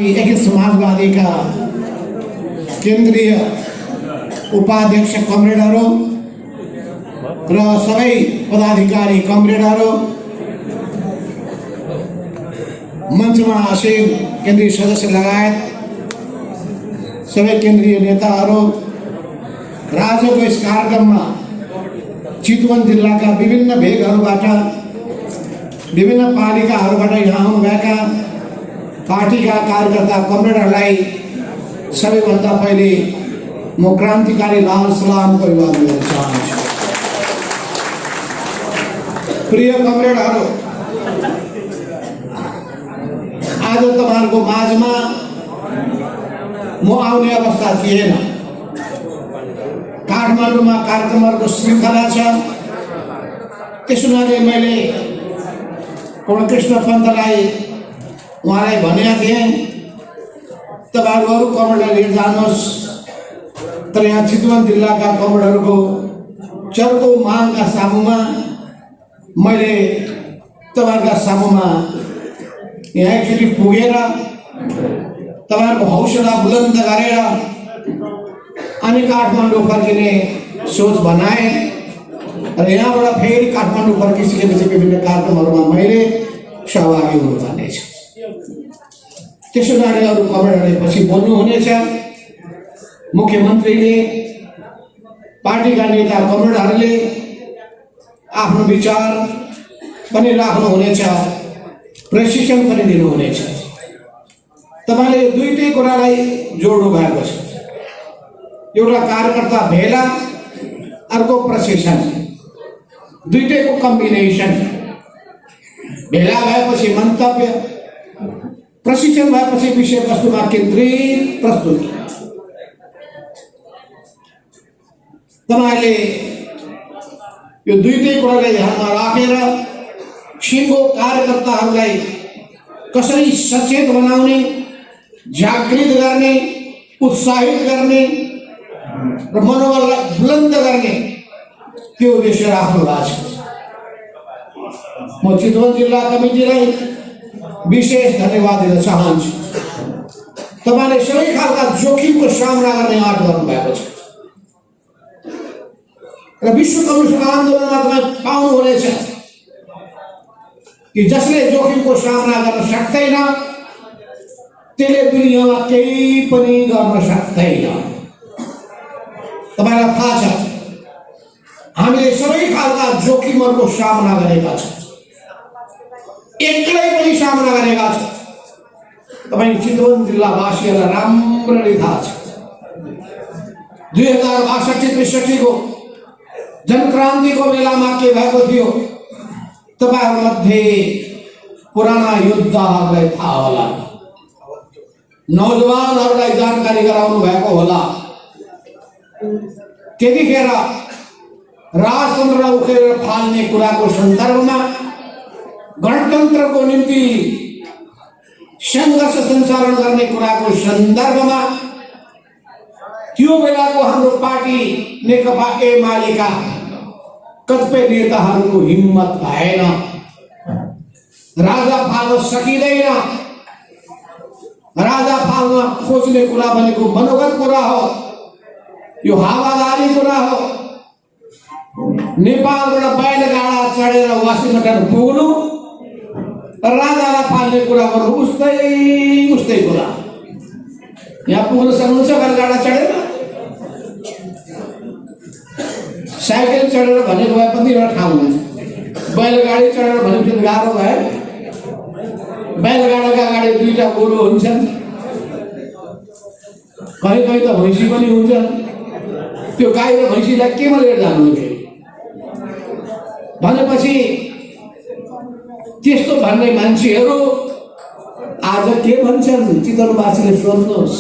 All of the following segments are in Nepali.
पार्टी एकीकृत समाजवादी का केन्द्रीय उपाध्यक्ष कमरेडहरू र सबै पदाधिकारी कमरेडहरू, मञ्चमा आसीन केन्द्रीय सदस्य लगायत सबै केन्द्रीय नेताहरू र आजको यस कार्यक्रममा चितवन जिल्लाका विभिन्न भेगहरूबाट, विभिन्न पालिकाहरूबाट यहाँ आउनुभएका पार्टीका कार्यकर्ता कमरेडहरूलाई सबैभन्दा पहिले म क्रान्तिकारी लाल सलामको अभिवादन गर्न चाहन्छु। प्रिय कमरेडहरू, आज तपाईहरुको माझमा म आउने अवस्था थिएन। काठमाडौँमा कार्यक्रमहरूको श्रृङ्खला छ, त्यसो हुनाले मैले पूर्णकृष्ण पन्तलाई उहाँलाई भनेका थिएँ तपाईहरु अरू कमरेडलाई लिएर जानुहोस्, तर यहाँ चितवन जिल्लाका कमरेडहरूको चर्को मागका सामुमा मैले तपाईहरुका सामुमा यहाँ एकचोटि पुगेर तपाईहरुको हौसला बुलन्द गरेर अनि काठमाडौँ फर्किने सोच बनाए र यहाँबाट फेरि काठमाडौँ फर्किसकेपछि विभिन्न कार्यक्रमहरूमा मैले सहभागी हुनुपर्नेछ। त्यसो गरी अरू कमरेडहरूले पछि बोल्नुहुनेछ। मुख्यमन्त्रीले, पार्टीका नेता कमरेडहरूले आफ्नो विचार पनि राख्नुहुनेछ, प्रशिक्षण पनि दिनुहुनेछ। तपाईले दुईटै कुरालाई जोड्नु भएको छ, एउटा कार्यकर्ता भेला, अर्को प्रशिक्षण, दुईटैको कम्बिनेसन। भेला भएपछि मन्तव्य, प्रशिक्षण भएपछि विषयवस्तुमा केन्द्रित प्रस्तुति। तपाईले यो दुईटै कुरालाई ध्यानमा राखेर सिङ्गो कार्यकर्ताहरूलाई कसरी सचेत बनाउने, जागृत गर्ने, उत्साहित गर्ने र मनोबललाई बुलन्द गर्ने त्यो उद्देश्य राख्नु भएको छ। म चितवन जिल्ला कमिटीलाई विशेष धन्यवाद दिन चाहन्छु। तपाईले सबै खालका जोखिमको सामना गर्ने आँट गर्नुभएको छ र विश्व कम्युनिस्ट आन्दोलनमा तपाईँ पाउनुहुनेछ कि जसले जोखिमको सामना गर्न सक्दैन त्यसले दुनियाँमा केही पनि गर्न सक्दैन। तपाईलाई थाहा छ हामीले सबै खालका जोखिमहरूको सामना गरेका छौँ, एक्लै पनि सामना गरेका छौँ। तपाईँ चितवन जिल्लावासीहरूलाई राम्ररी थाहा छ 2062-63 को जनक्रान्तिको बेलामा के भएको थियो। तपाईहरुमध्ये पुराना योद्धाहरूलाई थाहा होला, नौजवानहरूलाई जानकारी गराउनु भएको होला। त्यतिखेर राजतन्त्र उखेलेर फाल्ने कुराको सन्दर्भमा, गणतन्त्रको निम्ति सङ्घर्ष सञ्चालन गर्ने कुराको सन्दर्भमा त्यो बेलाको हाम्रो पार्टी नेकपा एमालेका कतिपय नेताहरूको हिम्मत भएन। राजा फाल्न सकिँदैन, राजा फाल्न खोज्ने कुरा भनेको मनोगत कुरा हो, यो हावादारी कुरा हो। नेपालबाट बैलगाडा चढेर वासिङटन पुग्नु, राजालाई फाल्ने कुरा गर्नु उस्तै कुरा। यहाँ पुग्न सक्नुहुन्छ बैलगाडा चढेर? साइकल चढेर भनेको भए पनि एउटा ठाउँ हुन्छ, बैलगाडी चढेर भनेपछि गाह्रो भयो। बैलगाडाका अगाडि दुईटा गोरु हुन्छन्, कहीँ त भैँसी पनि हुन्छ। त्यो गाई र भैँसीलाई केमा लिएर जानुहुन्छ भनेपछि त्यस्तो भन्ने मान्छेहरू आज के भन्छन् चितवनवासीले सोध्नुहोस्।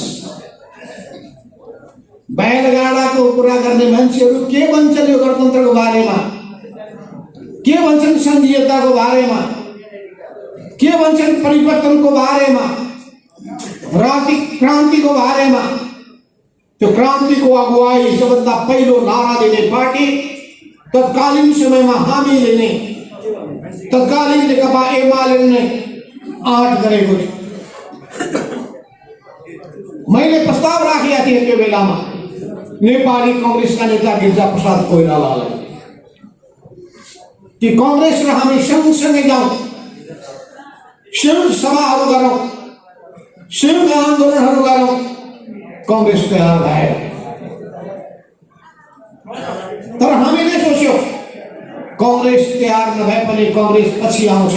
बैलगाडाको कुरा गर्ने मान्छेहरू के भन्छन् यो गणतन्त्रको बारेमा, के भन्छन् संघीयताको बारेमा, के भन्छन् परिवर्तनको बारेमा, क्रान्तिको बारेमा। त्यो क्रान्तिको अगुवाई सबभन्दा पहिलो नारा दिने पार्टी तत्कालीन समयमा हामीले नै, तत्कालीन नेकपा एमाले नै आँट गरेको थियो। मैले प्रस्ताव राखेका थिएँ त्यो बेलामा नेपाली कांग्रेसका नेता गिरिजा प्रसाद कोइरालालाई कि कांग्रेस र हामी सँगसँगै जाउँ, संयुक्त सभाहरू गरौँ, संयुक्त आन्दोलनहरू गरौँ। कांग्रेस तयार भए, तर हामीले सोच्यौं कांग्रेस तयार नभए पनि कांग्रेस पछि आउँछ,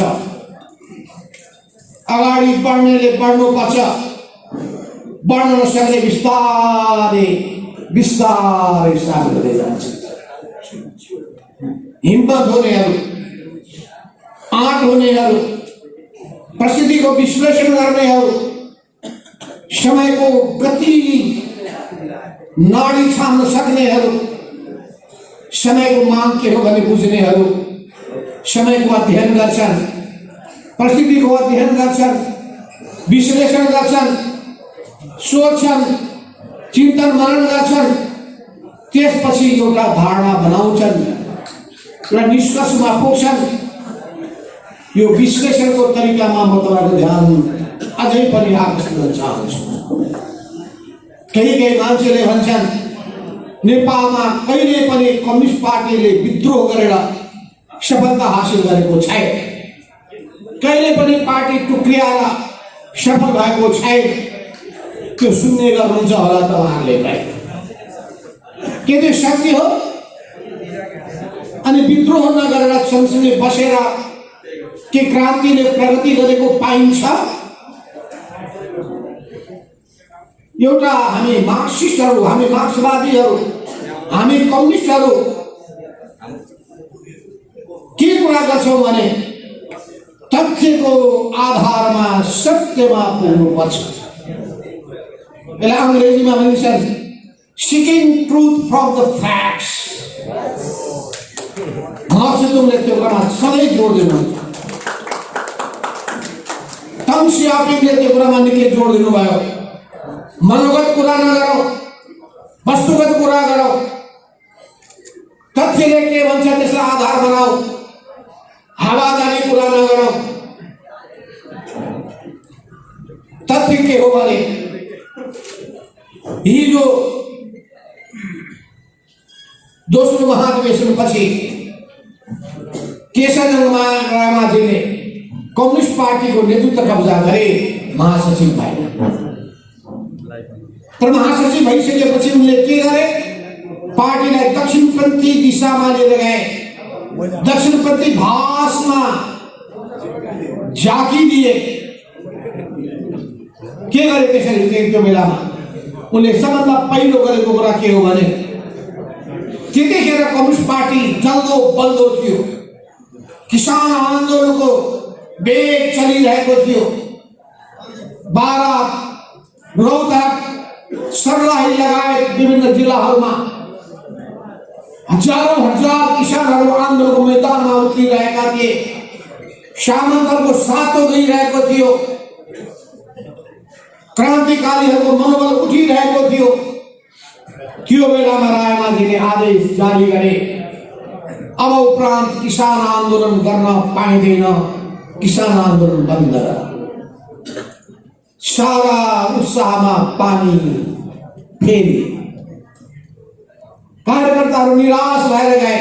अगाडि बढ्नेले बढ्नुपर्छ, बढ्न नसक्ने बिस्तारै बिस्तारै सार्दै जान्छ। हिम्मत हुनेहरू, आँट हुनेहरू, परिस्थितिको विश्लेषण गर्नेहरू, समयको गति नाडी छाम्न सक्नेहरू, समयको माग के हो भने बुझ्नेहरू समयको अध्ययन गर्छन्, परिस्थितिको अध्ययन गर्छन्, विश्लेषण गर्छन्, सोच्छन्, चिन्तन मनन गर्छन्, त्यसपछि एउटा धारणा बनाउँछन् र निष्कर्षमा पुग्छन्। यो विश्लेषणको तरिकामा म तपाईको ध्यान अझै पनि आकर्षित गर्न चाहन्छु। केही मान्छेले भन्छन् नेपालमा कहिले पनि कम्युनिस्ट पार्टीले विद्रोह गरेर सफलता हासिल गरेको छैन, कहिले पनि पार्टी टुक्रिएर सफल भएको छैन। त्यो सुन्ने गर्नुहुन्छ होला तपाईहरुले पनि। के त्यो सत्य हो? अनि विद्रोह नगरेर सँगसँगै बसेर के क्रान्तिले प्रगति गरेको पाइन्छ? एउटा हामी मार्क्सिस्टहरू, हामी मार्क्सवादीहरू, हामी कम्युनिस्टहरू के कुरा गर्छौं भने तथ्यको आधारमा सत्यमा पुग्नुपर्छ। यसलाई अंग्रेजीमा भनिन्छ seeking truth from the facts. मार्क्सिज्मले त्यो कुरा सधैँ जोड दिनुहुन्छ। टम सियापिङले त्यो कुरामा निकै जोड दिनुभयो। मनोगत कुरा नगरौं, वस्तुगत कुरा गरौं, तथ्यले के भन्छ त्यसलाई आधार बनाऊ, हावाजानी कुरा नगरौं। तथ्य के हो भने हिजो दोस्रो महाधिवेशनपछि केशवचन्द्र रायमाझीले कम्युनिस्ट पार्टीको नेतृत्व कब्जा गरे, महासचिव भए। तर महासचिव भइसकेपछि उनले के गरे? पार्टीलाई दक्षिणपन्थी दिशामा लिएर गए, दक्षिणपन्थी भाषमा झाँकी दिए। के गरे त्यसरी? त्यो बेलामा उनले सबभन्दा पहिलो गरेको कुरा के हो भने त्यतिखेर कम्युनिस्ट पार्टी जल्दो बल्दो थियो, किसान आन्दोलनको वेग चलिरहेको थियो। बारा, रौतहट, सर्लाही लगायत विभिन्न जिल्लाहरूमा हजारौं हजार किसानहरू आन्दोलनको मैदानमा उत्रिरहेका थिए। सामन्तहरूको सातो गइरहेको थियो, क्रान्तिकारीहरूको मनोबल उठिरहेको थियो। त्यो बेलामा रायमाझीले आदेश जारी गरे, अब उपरान्त किसान आन्दोलन गर्न पाइँदैन, किसान आन्दोलन बन्द। सारा उत्साहमा पानी फेरि। कार्यकर्ताहरू निराश भएर गए।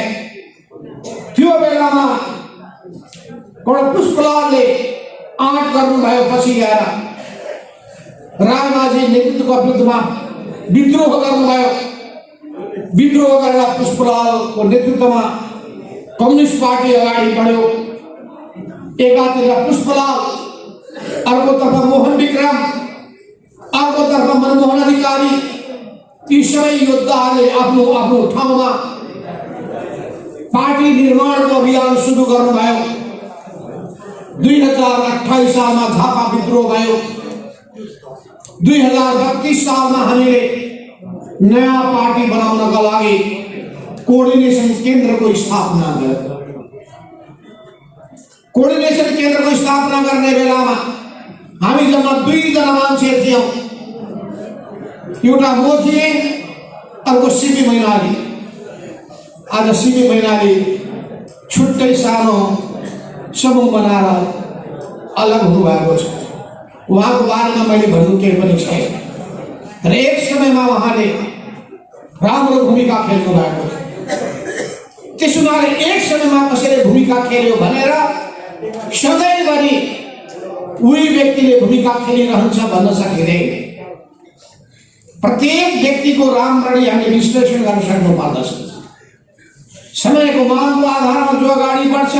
त्यो बेलामा पुष्पलालले आँट गर्नुभयो। पछि गएर रायमाझी नेतृत्वको विरुद्धमा विद्रोह गर्नुभयो। विद्रोह गरेर पुष्पलालको नेतृत्वमा कम्युनिस्ट पार्टी अगाडि बढ्यो। एकातिर पुष्पलाल, अर्कोतर्फ मोहन विक्रम, अर्कोतर्फ मनमोहन अधिकारी। यी सबै योद्धाहरूले आफ्नो आफ्नो ठाउँमा पार्टी निर्माणको अभियान सुरु गर्नुभयो। 2028 सालमा झापा विद्रोह भयो। 2032 सालमा हामीले नयाँ पार्टी बनाउनका लागि कोर्डिनेसन केन्द्रको स्थापना गर्यो। कोर्डिनेसन केन्द्रको स्थापना गर्ने बेलामा हामी जम्मा 2 जना मान्छे थियौं। एउटा म थिएँ, अर्को सीपी मैनाली। आज सीपी मैनाली छुट्टै सानो समूह बनाएर अलग हुनुभएको छ। उहाँको बारेमा मैले भन्नु केही पनि छैन। तर एक समयमा उहाँले राम्रो भूमिका खेल्नु भएको थियो। त्यसो हुनाले एक समयमा कसैले भूमिका खेल्यो भनेर सधैँभरि उही व्यक्तिले भूमिका खेलिरहन्छ भन्न सकिँदैन। प्रत्येक व्यक्तिको राम्ररी हामीले विश्लेषण गर्न सक्नु पर्दछ। समयको मागको आधारमा जो अगाडि बढ्छ,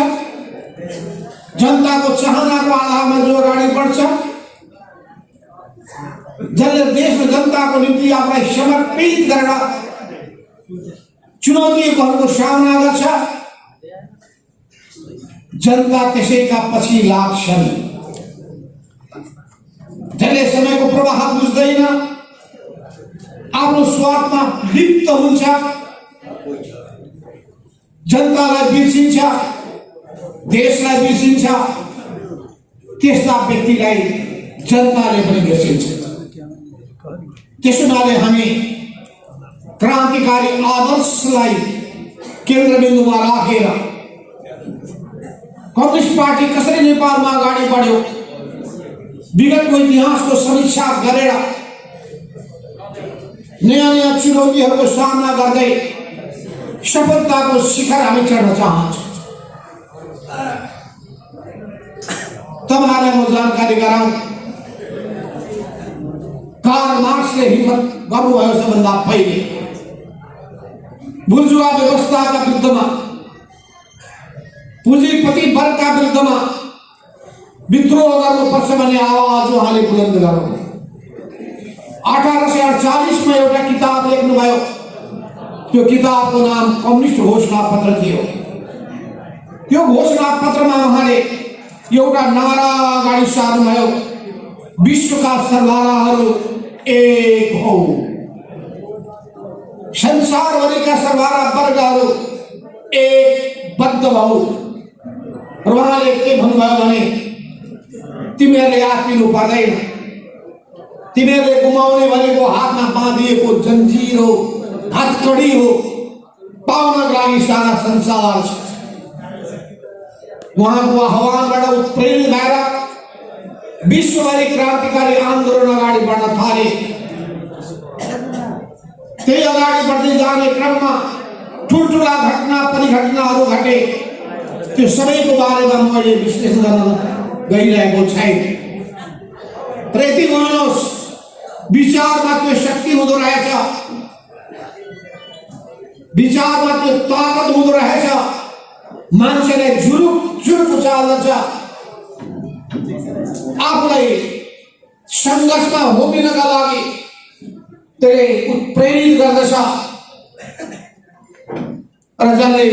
जनताको चाहनाको आधारमा जो अगाडि बढ्छ, जसले देश र जनताको निम्ति आफूलाई समर्पित गरेर चुनौतीहरूको सामना गर्छ, जनता त्यसैका पछि लाग्छन्। जसले समयको प्रवाह बुझ्दैन, आफ्नो स्वार्थमा लिप्त हुन्छ, जनतालाई बिर्सिन्छ, देशलाई बिर्सिन्छ, त्यस्ता व्यक्तिलाई जनताले पनि बिर्सिन्छ। त्यसैले हामी क्रान्तिकारी आदर्शलाई केन्द्रबिन्दुमा राखेर कम्युनिस्ट पार्टी कसरी नेपालमा अगाडि बढ्यो, विगतको इतिहासको समीक्षा गरेर नयाँ नयाँ चुनौतीहरूको सामना गर्दै सफलताको शिखर हामी चढ्न चाहन्छौँ। तपाईँहरूलाई म जानकारी गराउँ, कार्ल मार्क्सले हिम्मत गर्नुभयो सबभन्दा पहिले बुर्जुआ व्यवस्थाका विरुद्धमा, पुँजीपति वर्गका विरुद्धमा विद्रोह गर्नुपर्छ भन्ने आवाज उहाँले बुलन्द गर्नुभयो। 1848 में एउटा किताब लेख्नुभयो। त्यो किताबको नाम कम्युनिस्ट घोषणा पत्र थियो। त्यो घोषणा पत्रमा उहाँले एउटा नारा अगाडि सार्नुभयो, विश्वका सरदारहरू एक हौ, संसारभरिका सरदार वर्गहरू एक बद्ध भौ। र उहाँले के भन्नुभयो भने तिमीहरूले आत्मिनु पर्दैन, तिमीहरूले गुमाउने भनेको हातमा बाँधिएको जन्जिर हो, हथकडी हो, पाउनको लागि सारा संसार छ। उहाँको आह्वानबाट उत्प्रेरित भएर विश्वभरि क्रान्तिकारी आन्दोलन अगाडि बढ्न थाले। त्यही अगाडि बढ्दै जाने क्रममा ठुल्ठुला घटना परिघटनाहरू घटे। त्यो सबैको बारेमा मैले विश्लेषण गर्न गइरहेको छैन। तर यति भन्नुहोस्, विचारमा त्यो शक्ति हुँदो रहेछ, विचारमा त्यो ताकत हुँदो रहेछ, मान्छेलाई जुरुक जुरुक उचाल्दछ, आफूलाई सङ्घर्षमा होमिनका लागि त्यसले उत्प्रेरित गर्दछ। र जसले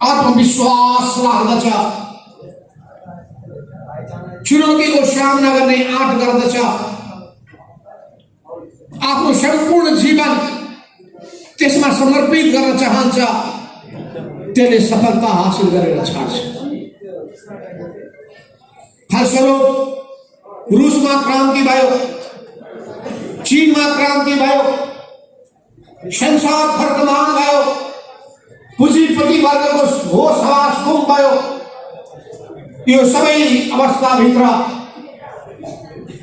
आत्मविश्वास राख्दछ, चुनौतीको सामना गर्ने आँट गर्दछ, आफ्नो सम्पूर्ण जीवन त्यसमा समर्पित गर्न चाहन्छ, त्यसले सफलता हासिल गरेर छाड्छ। फलस्वरूप रुसमा क्रान्ति भयो, चीनमा क्रान्ति भयो, संसार फर्कमान भयो, पुँजीपति वर्गको होस हवास गुम भयो। यो सबै अवस्थाभित्र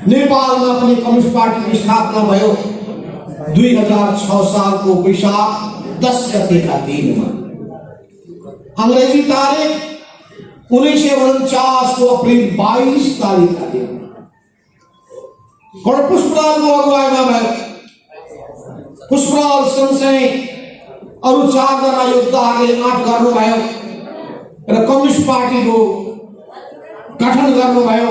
नेपालमा पनि कम्युनिस्ट पार्टीको स्थापना भयो 2006 सालको वैशाख 10 गतेका दिनमा। अंग्रेजी तारिख 1949 को अप्रिल 22 तारिख का दिन पुष्पलालको अगुवाईमा भयो। पुष्पलाल सँगसँगै अरू 4 जना योद्धाहरूले आँट गर्नुभयो र कम्युनिस्ट पार्टीको गठन गर्नुभयो।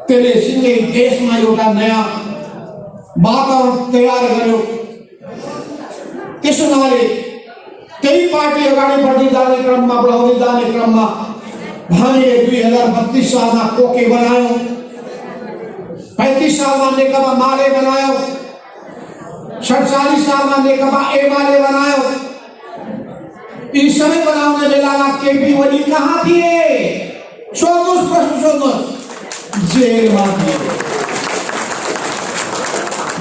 त्यसले सिँगै देशमा एउटा नयाँ वातावरण तयार गर्यो। त्यसो हुनाले त्यही पार्टी अगाडि बढ्दै जाने क्रममा, बढाउँदै जाने क्रममा हामीले 2032 सालमा कोके बनायौं, 35 सालमा नेकपा माले बनायो, 47 सालमा नेकपा एमाले बनायो। यी सबै बनाउने बेलामा केपी ओली कहाँ थिए? सोध्नुहोस्, प्रश्न सोध्नुहोस्। जेलमा थिए।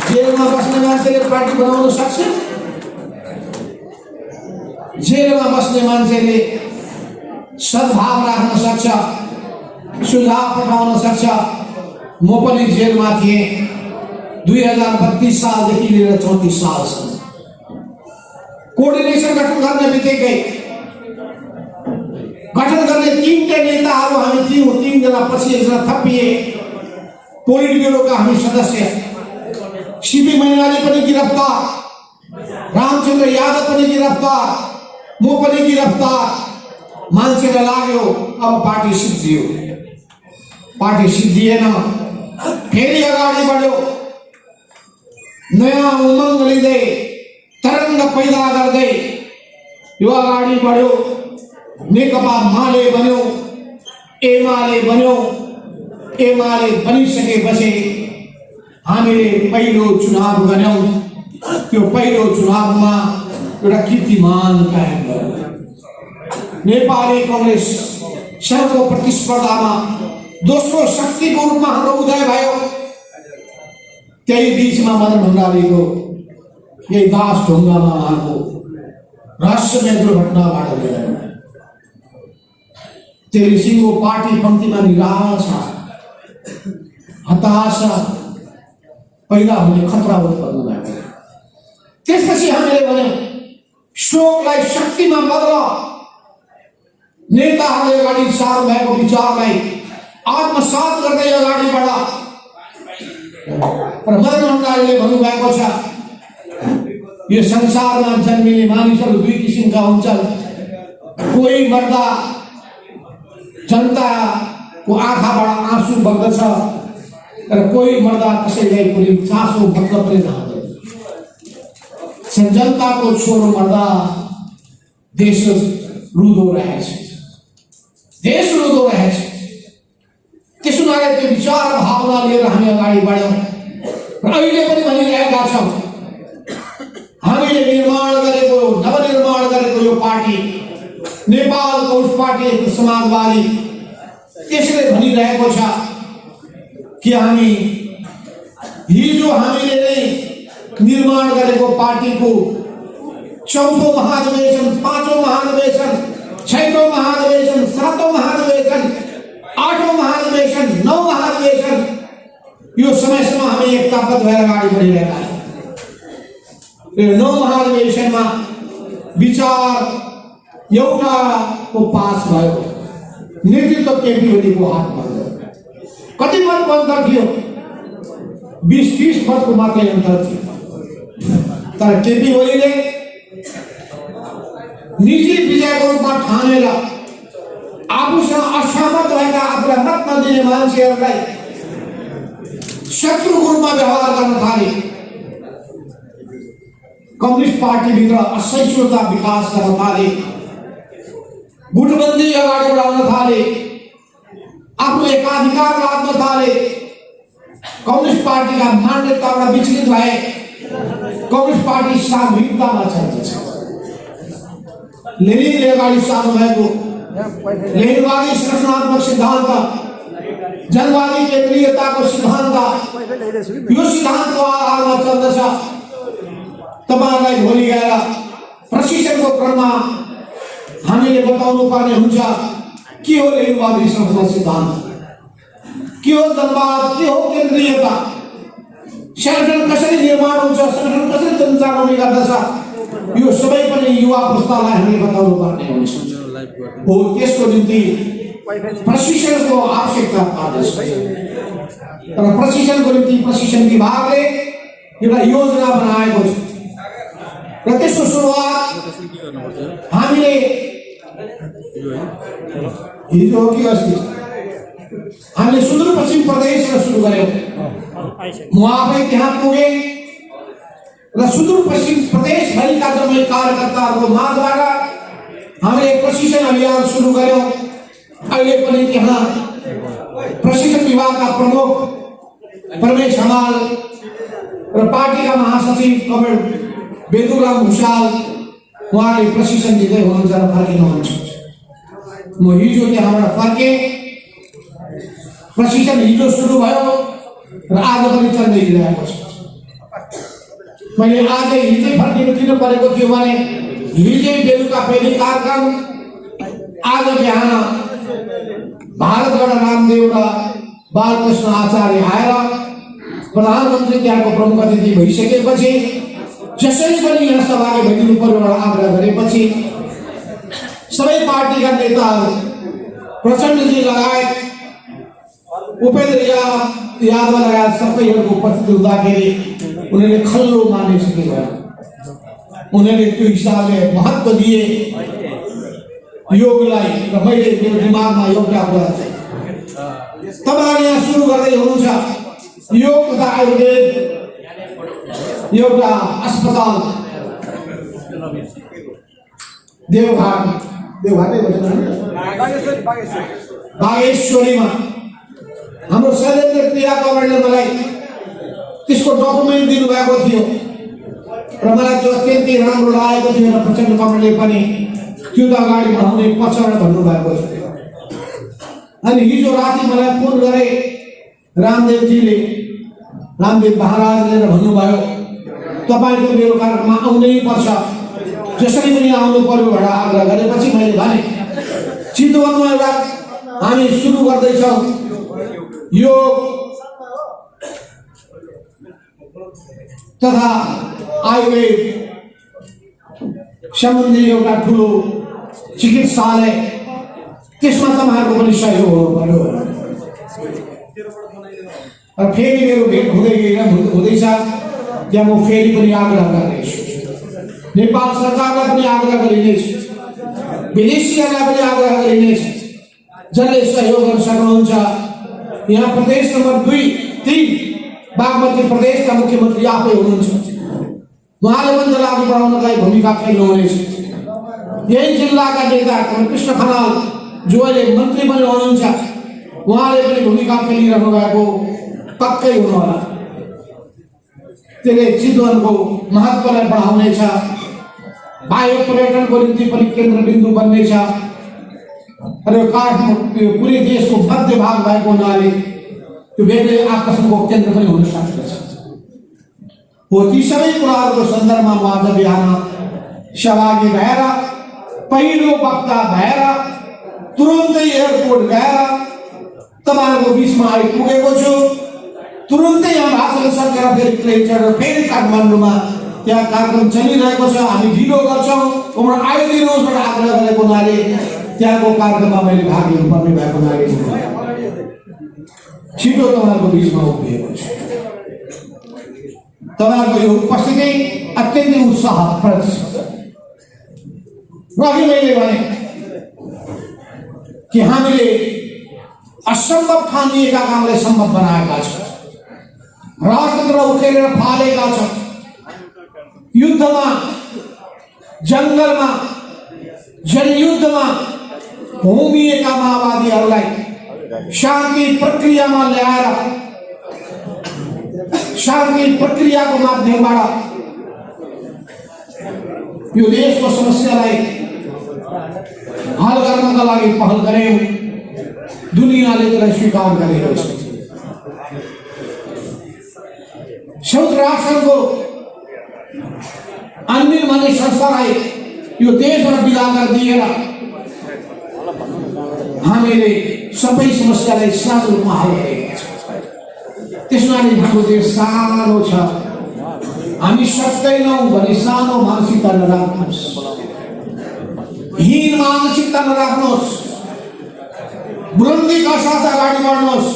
जेलमा बस्ने मान्छेले पार्टी बनाउन सक्छ? जेलमा बस्ने मान्छेले सद्भाव राख्न सक्छ, सुझाव पठाउन सक्छ, म पनि जेलमा थिएँ 2032 सालदेखि लिएर 34 सालसम्म। कोर्डिनेसन गठन गर्ने बित्तिकै गठन गर्ने 3 नेताहरू हामी थियौँ। 3 जना पछि एकजना थपिए। पोलिट ब्युरोका हामी सदस्य सीपी मैनाली पनि गिरफ्तार, रामचन्द्र यादव पनि गिरफ्तार, म पनि गिरफ्तार। मान्छेलाई लाग्यो अब पार्टी सिद्धियो। पार्टी सिद्धिएन, फेरि अगाडि बढ्यो। नयाँ उमङ्ग लिँदै तरङ्ग पैदा गर्दै यो अगाडि बढ्यो। नेकपा माले बन्यो, एमाले बन्यो। एमाले बनिसकेपछि हामीले पहिलो चुनाव गऱ्यौँ। त्यो पहिलो चुनावमा एउटा कीर्तिमान कायम गर्यो। नेपाली कांग्रेस सँगको प्रतिस्पर्धामा दोस्रो शक्तिको रूपमा हाम्रो उदय भयो। त्यही बीचमा मदन भण्डारीको यही दास ढुङ्गामा उहाँको रहस्यमय दुर्घटनाबाट गयो। तेरी सिंहको पार्टी पंक्तिमा निराशा, हताशा पैदा हुने खतरा उत्पन्न भयो। त्यसपछि हामीले भन्यौं शोकलाई शक्तिमा बदल। नेताहरूले अगाडि सार्नु भएको विचारलाई आत्मसात गर्दै अगाडि बढ। र मदन भण्डारीले भन्नुभएको छ यो संसारमा जन्मिने मानिसहरू 2 किसिमका हुन्छन्। कोही मर्दा जनताको आँखाबाट आँसु बग्दछ र कोही मर्दा कसैलाई पनि चासो बग्द पनि नहुँदैन। जनताको छोरो मर्दा देश रुँदो रहेछ, देश रुँदो रहेछ। त्यसो हुनाले त्यो विचार भावना लिएर हामी अगाडि बढ्यौँ र अहिले पनि भनिरहेका छौँ हामीले निर्माण गरेको, नवनिर्माण गरेको यो पार्टी नेपाल कम्युनिस्ट पार्टी एक समाजवादी त्यसले भनिरहेको छ कि हामी हिजो हामीले नै निर्माण गरेको पार्टीको 4औं महाधिवेशन, 5औं महाधिवेशन, 6औं महाधिवेशन, 7औं महाधिवेशन, 8औं महाधिवेशन, 9औं महाधिवेशन यो समयसम्म हामी एकताबद्ध भएर अगाडि बढिरहेका छौँ। यो 9औं महाधिवेशनमा विचार एउटाको पास भयो, नेतृत्व केपी ओलीको हातमा गयो। कति मतको अन्तर थियो? 20-30 मतको मात्रै अन्तर थियो। तर केपी ओलीले निजी विजयको रूपमा ठानेर आफूसँग असहमत भएका, आफूलाई मत नदिने मान्छेहरूलाई शत्रुको रूपमा व्यवहार गर्न थाले। कम्युनिस्ट पार्टीभित्र असहिष्णुता विकास गर्न थाले, गुटबन्दी अगाडि बढाउन थाले, आफ्नो एकाधिकार लाग्न थाले। कम्युनिस्ट पार्टीका मान्यताबाट विचलित भए। कम्युनिस्ट पार्टी सामूहिकतामा चल्दछ। लेनिनले अगाडि सार्नु भएको लेनिनवादी संरचनात्मक सिद्धान्त, जनवादी केन्द्रीयताको सिद्धान्त, यो सिद्धान्तको आधारमा चल्दछ। तपाईहरुलाई भोलि गएर प्रशिक्षणको क्रममा हामीले बताउनु पर्ने हुन्छ के हो लेनिनवादी संरचना सिद्धान्त, के हो जनवाद, के हो केन्द्रीयता, संगठन कसरी निर्माण हुन्छ, संगठन कसरी सञ्चालन हुने गर्दछ, यो सबै पनि युवा पुस्तालाई हामीले बताउनु पर्ने हुन्छ। हो त्यसको निम्ति प्रशिक्षणको आवश्यकता पर्दछ र प्रशिक्षणको निम्ति प्रशिक्षण विभागले एउटा योजना बनाएको छ र त्यसको सुरुवात हामीले हिजो हो कि अस्ति हामीले सुदूरपश्चिम प्रदेशबाट सुरु गर्यौं। म आफै त्यहाँ पुगे र सुदूरपश्चिम प्रदेशभरिका जम्मै कार्यकर्ताहरूको माझबाट हामीले प्रशिक्षण अभियान सुरु गर्यौं। अहिले पनि त्यहाँ प्रशिक्षण विभागका प्रमुख परमेश हमाल र पार्टीका महासचिव कमरेड बेदुराम भुषाल उहाँले प्रशिक्षण दिँदै हुनुहुन्छ र फर्किनुहुन्छ। म हिजो त्यहाँबाट फर्के, प्रशिक्षण हिजो सुरु भयो र आज पनि चलिरहेको छ। मैले आजै हिजै फर्किनु किन परेको थियो भने हिजै बेलुका फेरि कार्यक्रम, आज बिहान भारतबाट रामदेव र बालकृष्ण आचार्य आएर प्रधानमन्त्री त्यहाँको प्रमुख अतिथि भइसकेपछि जसरी पनि यहाँ सहभागी भइदिनु पर्यो भनेर आग्रह गरेपछि सबै पार्टीका नेताहरू प्रचण्डजी लगायत उपेन्द्र यादव लगायत सबैहरूको उपस्थिति हुँदाखेरि उनीहरूले खल्लो मानिसके भयो। उनीहरूले त्यो हिसाबले महत्त्व दिए योगलाई। र मैले मेरो दिमागमा एउटा कुरा चाहिँ तपाईहरु यहाँ सुरु गर्दै हुनुहुन्छ योग तथा आयुर्वेद एउटा अस्पताल देवघाटै बागेश्वरीमा हाम्रो शैलेन्द्र प्रिया कमलले मलाई त्यसको डकुमेन्ट दिनुभएको थियो र मलाई त्यो अत्यन्तै राम्रो लागेको थियो र प्रचण्ड कमलले पनि त्यो त अगाडि बढाउने पछाड भन्नुभएको थियो। अनि हिजो राति मलाई फोन गरे रामदेव महाराजले भन्नुभयो तपाईको मेरो कार्यक्रममा आउनै पर्छ, जसरी पनि आउनु पर्यो भनेर आग्रह गरेपछि मैले भने चितवनमा एउटा हामी सुरु गर्दैछौँ योग तथा आयुर्वेद सम्बन्धी एउटा ठुलो चिकित्सालय, त्यसमा तपाईहरुको पनि सहयोग हुनु पर्यो। र फेरि मेरो भेट हुँदैछ त्यहाँ म फेरि पनि आग्रह गर्नेछु, नेपाल सरकारलाई पनि आग्रह गरिनेछ, विदेशीहरूलाई पनि आग्रह गरिनेछ, जसले सहयोग गर्न सक्नुहुन्छ। यहाँ प्रदेश नम्बर 2, 3 बागमती प्रदेशका मुख्यमन्त्री आफै हुनुहुन्छ, उहाँले पनि लागू बढाउनलाई भूमिका खेल्नुहुनेछ। यही जिल्लाका नेता कृष्ण खनाल जो अहिले मन्त्री पनि हुनुहुन्छ, उहाँले पनि भूमिका खेलिरहनु भएको पक्कै हुनुहोला। त्यसले चितवनको महत्त्वलाई बढाउनेछ, बाह्य पर्यटनको निम्ति पनि केन्द्रबिन्दु बन्नेछ र काठमाडौँ पुरै देशको मध्य भाग भएको हुनाले त्यो बेग्लै आकर्षणको केन्द्र पनि हुन सक्दछ। हो ती सबै कुराहरूको सन्दर्भमा म आज बिहान सहभागी भएर पहिलो वक्ता भएर तुरुन्तै एयरपोर्ट गएर तपाईहरुको बीचमा आइपुगेको छु। तुरुन्तै यहाँ भाषण सकेर फेरि प्लेन चढेर फेरि काठमाडौँमा त्यहाँ कार्यक्रम चलिरहेको छ, हामी ढिलो गर्छौँ, उहाँ आइदिनुहोस् भनेर आग्रह गरेको हुनाले त्यहाँको कार्यक्रममा मैले भाग लिनुपर्ने भएको हुनाले छिटो तपाईहरुको बीचमा उभिएको छु। तपाईहरुको यो उपस्थिति अत्यन्तै उत्साहप्रद छ। अघि मैले भने कि हामीले असम्भव ठानिएका कामलाई सम्भव बनाएका छौँ, राजतन्त्र उखेलेर फालेका छौँ, युद्धमा, जङ्गलमा, जनयुद्धमा होमिएका माओवादीहरूलाई शान्ति प्रक्रियामा ल्याएर शान्ति प्रक्रियाको माध्यमबाट यो देशको समस्यालाई हल गर्नका लागि पहल गर्यौं। दुनियाँले त्यसलाई स्वीकार गरेको छ। संयुक्त राष्ट्रको अन्य मान्य संस्थालाई यो देशबाट विदा गरिदिएर हामीले सबै समस्यालाई सानो रूपमा हल गरेका छौँ। त्यसमाथि हाम्रो देश सानो छ, हामी सक्दैनौँ भने सानो मानसिकता नराख्नुहोस्, हीन मानसिकता नराख्नुहोस्, बुलन्दीका साथ अगाडि बढ्नुहोस्।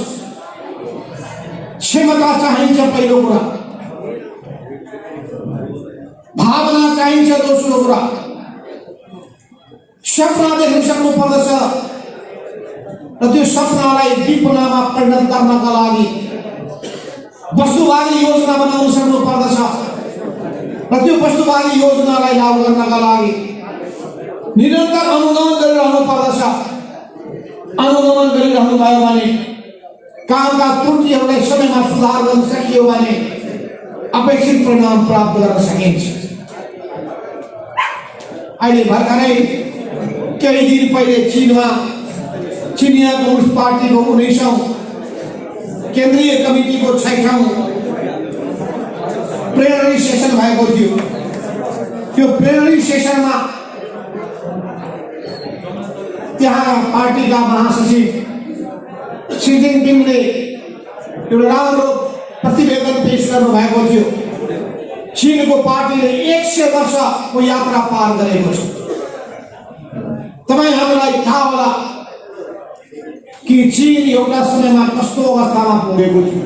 क्षमता चाहिन्छ पहिलो कुरा, भावना चाहिन्छ दोस्रो कुरा, सपना देख्न सक्नु पर्दछ र त्यो सपनालाई विपनामा परिणत गर्नका लागि वस्तुवादी योजना बनाउन सक्नु पर्दछ र त्यो वस्तुवादी योजनालाई लागू गर्नका लागि निरन्तर अनुगमन गरिरहनु पर्दछ। अनुगमन गरिरहनु भयो भने कामका त्रुटिहरूलाई समयमा सुधार गर्न सकियो भने अपेक्षित परिणाम प्राप्त गर्न सकिन्छ। अहिले भर्खरै केही दिन पहिले चीनमा चिनिया कम्युनिस्ट पार्टीको 19औं केन्द्रीय कमिटीको 6औं प्लेनरी सेसन भएको थियो। त्यो प्लेनरी सेसनमा त्यहाँ पार्टीका महासचिव सी जिनपिङले एउटा राम्रो प्रतिवेदन पेश गर्नु भएको थियो। चीनको पार्टीले 100 वर्षको यात्रा पार गरेको छ। तपाईँ हामीलाई थाहा होला कि चीन एउटा समयमा कस्तो अवस्थामा पुगेको थियो।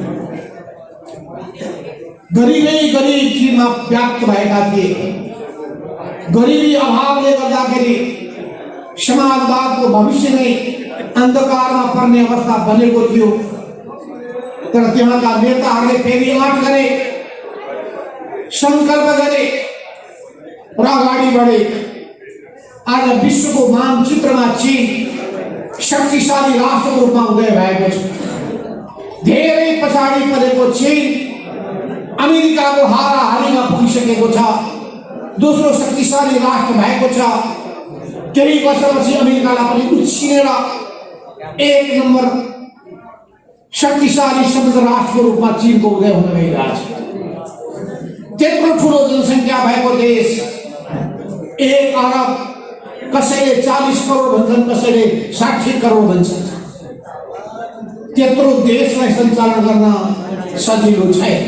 गरिबै गरिब चीनमा व्याप्त भएका थिए। गरिबी अभावले गर्दाखेरि समाजवादको भविष्य नै अन्धकारमा पर्ने अवस्था बनेको थियो। तर त्यहाँका नेताहरूले फेरि आँट गरे, संकल्प गरे र अगाडि बढे। आज विश्वको मानचित्रमा चीन शक्तिशाली राष्ट्रको रूपमा उदय भएको छ। धेरै पछाडि परेको चीन अमेरिकाको हाराहारीमा पुगिसकेको छ। दोस्रो शक्तिशाली राष्ट्र भएको छ। केही वर्षपछि अमेरिकालाई पनि उछिनेर 1 नम्बर शक्तिशाली समुद्र राष्ट्रको रूपमा चीनको उदय हुन गइरहेछ। त्यत्रो ठुलो जनसङ्ख्या भएको देश, 1 अरब, कसैले 40 करोड भन्छन्, कसैले 60 करोड भन्छन्। त्यत्रो देशलाई सञ्चालन गर्न सजिलो छैन।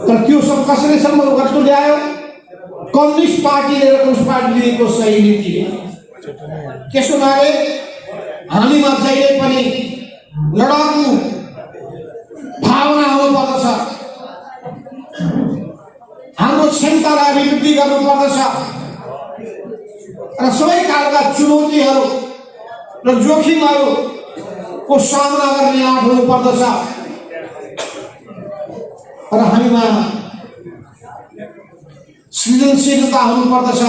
तर त्यो सब कसले सम्भव गर्नु ल्यायो? कम्युनिस्ट पार्टीले र कम्युनिस्ट पार्टीको सही नीति। त्यसो भए हामीमा जहिले पनि लडाकु भावना हुनुपर्दछ। हाम्रो क्षमतालाई अभिवृद्धि गर्नुपर्दछ र सबै खालका चुनौतीहरू र जोखिमहरूको सामना गर्ने आँट हुनुपर्दछ। र हामीमा सृजनशीलता हुनुपर्दछ।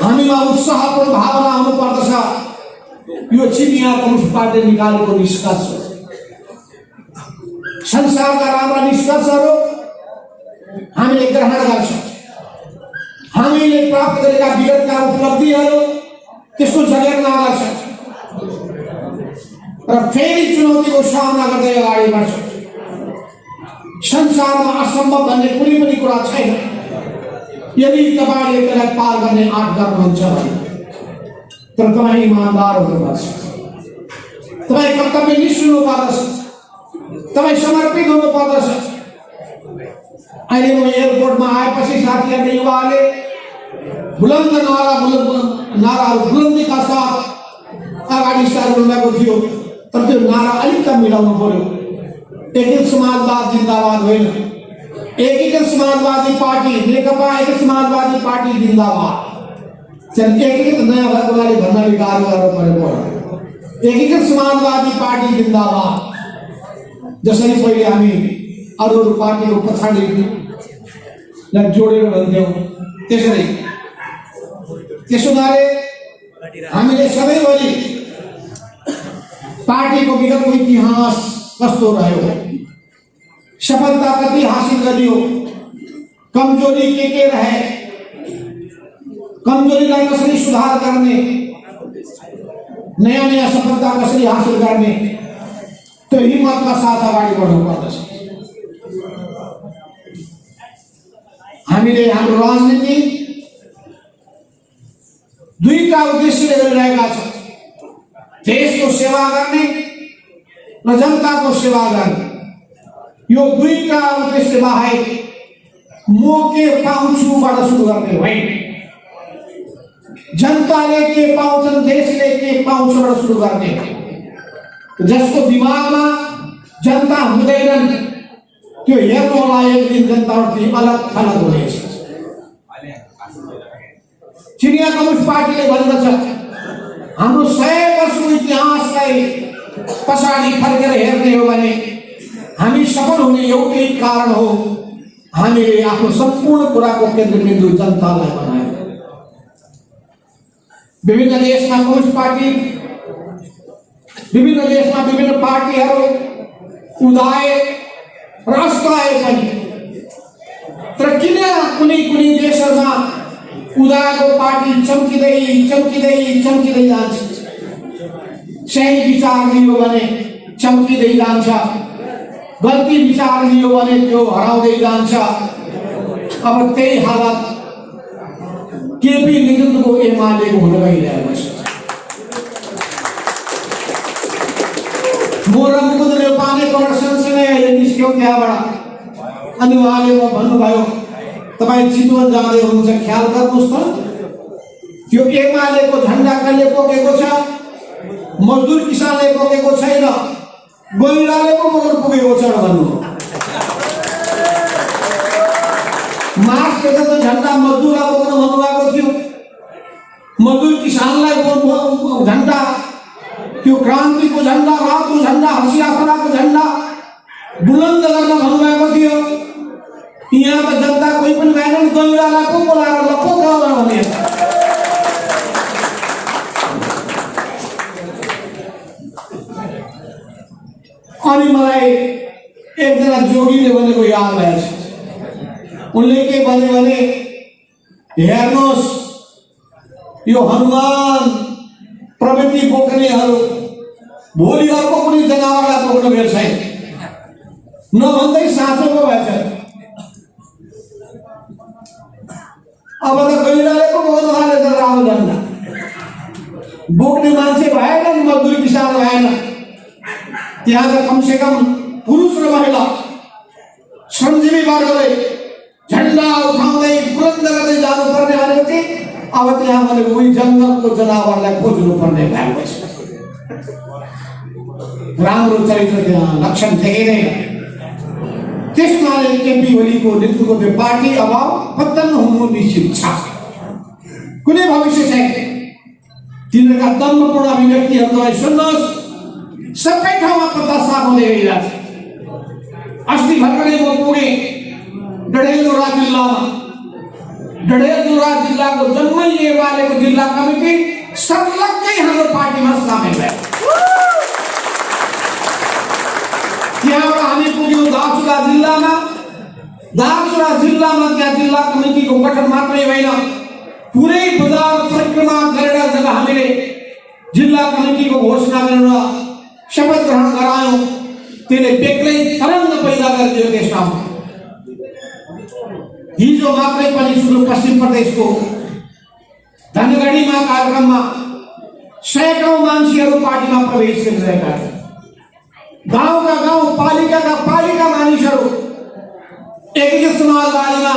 हामीमा उत्साहपूर्ण भावना हुनुपर्दछ। यो चिनिया कम्युनिस्ट पार्टीले निकालेको निष्कर्ष हो। संसारका राम्रा निष्कर्षहरू हामीले ग्रहण गर्छौँ। हामीले प्राप्त गरेका विगतका उपलब्धिहरू त्यसको जगेर्ना गर्छौँ र फेरि चुनौतीको सामना गर्दै अगाडि बढ्छौँ। संसारमा असम्भव भन्ने कुनै पनि कुरा छैन यदि तपाईँले त्यसलाई पार गर्ने आँट गर्नुहुन्छ भने। तर तपाईँ इमान्दार हुनुपर्छ। तपाईँ कर्तव्यनिष्ठ हुनुपर्दछ। तपाईँ समर्पित हुनुपर्दछ। अहिले म एयरपोर्टमा आएपछि साथीहरूले युवाले बुलन्द नाराहरू बुलन्दीका साथ अगाडि सार्नु भएको थियो। तर त्यो नारा अलिक त मिलाउनु पर्यो। एकीकृत समाजवाद जिन्दाबाद होइन, एकीकृत समाजवादी पार्टी नेकपा एकीकृत समाजवादी पार्टी जिन्दाबाद। एकीकृत नयाँ भएको लागि भन्न गाह्रो गर्नु परेको। एकीकृत समाजवादी पार्टी जिन्दाबाद। जसरी पहिले हामी अरू पार्टीको पछाडिलाई जोडेर भन्थ्यौँ, त्यसो गरे हामीले सधैँभरि पार्टीको विगतको इतिहास कस्तो रह्यो, सफलता कति हासिल गरियो, कमजोरी के रहे, कमजोरीलाई कसरी सुधार गर्ने, नयाँ नयाँ सफलता कसरी हासिल गर्ने, त्यो हिम्मतका साथ अगाडि बढ्नु पर्दछ। हामीले हाम्रो राजनीति दुईटा उद्देश्यले गरिरहेका छौँ। देशको सेवा गर्ने र जनताको सेवा गर्ने। यो दुईटा उद्देश्य बाहेक म के पाउँछुबाट सुरु गर्ने होइन। जनताले के पाउँछन्, देशले के पाउँछबाट सुरु गर्ने। जसको दिमागमा जनता हुँदैनन् त्यो हेर्नु होला एक दिन जनताप्रति अलग थलग हुनेछ। चिनिया कम्युनिस्ट पार्टीले भन्दछ हाम्रो 100 वर्षको इतिहासलाई पछाडि फर्केर हेर्ने हो भने हामी सफल हुने एउटै कारण हो, हामीले आफ्नो सम्पूर्ण कुराको केन्द्रबिन्दु जनतालाई बनायौँ। विभिन्न देशमा कम्युनिस्ट पार्टी, विभिन्न देशमा विभिन्न पार्टीहरू उदाए र अस्ताए पनि। तर किन कुनै कुनै देशहरूमा उदाएको पार्टी चम्किँदै जान्छ। सही विचार लियो भने चम्किँदै जान्छ, गल्ती विचार लियो भने त्यो हराउँदै जान्छ। अब त्यही हालत केपी नेतृत्वको एमालेको हुन गइरहेको छ। म मोरम कुदले पाने कन्भर्सेसन है निस्क्यो त्यहाँबाट अनि उहाँले भन्नुभयो तपाईं चितवन जाँदै हुनुहुन्छ ख्याल गर्नुहोस् त त्यो एमालेको झण्डा कसले बोकेको छ मजदुर किसानले बोकेको छैन गैंडाले पो बोकेर पुगेको छ भन्नु मार्क्सले त झण्डा मजदुरलाई बोक्न भन्नुभएको थियो मजदुर किसानलाई झण्डा त्यो क्रान्तिको झण्डा रातो झण्डा हसियाखलाको झण्डा बुलन्द गर्न भन्नुभएको थियो यहाँ त जनता कोही पनि भएन गैंडालाई पो बोलाएर लपो गाउँ भने अनि मलाई एकजना जोगीले भनेको याद भएछ उनले के भन्यो भने हेर्नुहोस् यो हनुमान प्रवृत्ति बोक्नेहरू भोलि अर्को कुनै जनावरलाई बोक्न भेट्छ नभन्दै साँचो पो भएछ अब त गैंडाले पो बोक्न थालेछ राहुल झण्डा बोक्ने मान्छे भएन मजदुर किसान भएन त्यहाँ त कम से कम पुरुष र महिला श्रमजीवी वर्गले झण्डा उठाउँदै बुलन्द गर्दै जानुपर्ने भनेपछि अब त्यहाँ भनेको उही जङ्गलको जनावरलाई खोज्नु पर्ने भएको छ राम्रो चरित्र त्यहाँ लक्षण देखिँदैन त्यसमाले केपी ओलीको नेतृत्वको पार्टी अब पतन हुनु निश्चित छ कुनै भविष्य छैन तिनीहरूका दम्भपूर्ण अभिव्यक्तिहरूलाई सुन्नुहोस् सबै ठाउँमा पत्ता साफ हुँदै गइरहेछ अस्ति भर्खरै म पुगे डडेलधुरा जिल्लाको जन्मै एमालेको जिल्ला कमिटी सर्लक्कै हाम्रो पार्टीमा सामेल भयो त्यहाँबाट हामी पुग्यौँ दार्चुला जिल्लामा त्यहाँ जिल्ला कमिटीको गठन मात्रै होइन पुरै बजार परिक्रमा गरेर जब हामीले जिल्ला कमिटीको घोषणा गरेर शपथ ग्रहण गरायौं त्यसले बेग्लै तरङ्ग पैदा गरिदियो त्यस ठाउँमा हिजो मात्रै पनि सुदूरपश्चिम प्रदेशको धनगढीमा कार्यक्रममा सैकौं मान्छेहरू पार्टीमा प्रवेश गरिरहेका छन् गाउँका गाउँ पालिकाका पालिका मानिसहरू एकीकृत समाजवादीमा